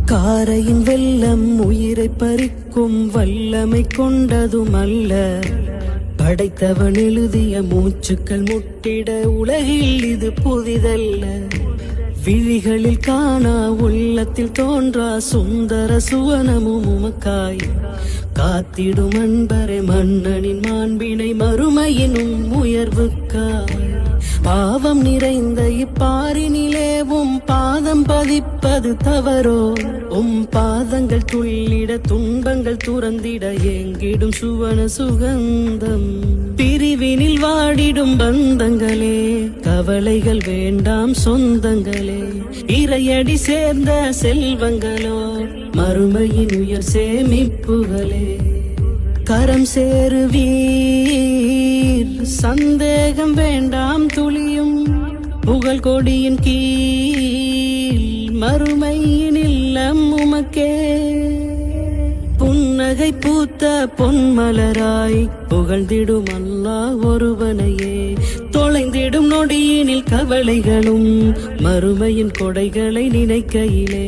காரையின் வெள்ளம் உயிரை பறிக்கும் வல்லமை கொண்டதும் அல்ல. படைத்தவன் எழுதிய மூச்சுக்கள் முட்டிட உலகில் இது புதிதல்ல. விழிகளில் காணா உள்ளத்தில் தோன்றா சுந்தர சுவனமும் உமக்காய் காத்திடும் அன்பரை மன்னனின் மாண்பினை மறுமையினும் உயர்வுக்காய். பாவம் நிறைந்த இப்பாரினிலேவும் பாதம் பதிப்பது தவறோ? பாதங்கள் துள்ளிட துன்பங்கள் துறந்திட ஏங்கிடும் சுவன சுகந்தம். பிரிவினில் வாடிடும் பந்தங்களே, கவலைகள் வேண்டாம் சொந்தங்களே. இறையடி சேர்ந்த செல்வங்களோ, மறுமையின் உயர் சேமிப்புகளே. கரம் சேருவீர், சந்தேகம் வேண்டாம் துளியும். புகழ் கொடியின் கீழ் மறுமையின் இல்லம் உமக்கே. புன்னகை பூத்த பொன்மலராய் புகழ்ந்திடும் அல்லாஹ் ஒருவனையே. தொலைந்திடும் நொடியினில் கவலைகளும் மறுமையின் கொடைகளை நினைக்கையிலே.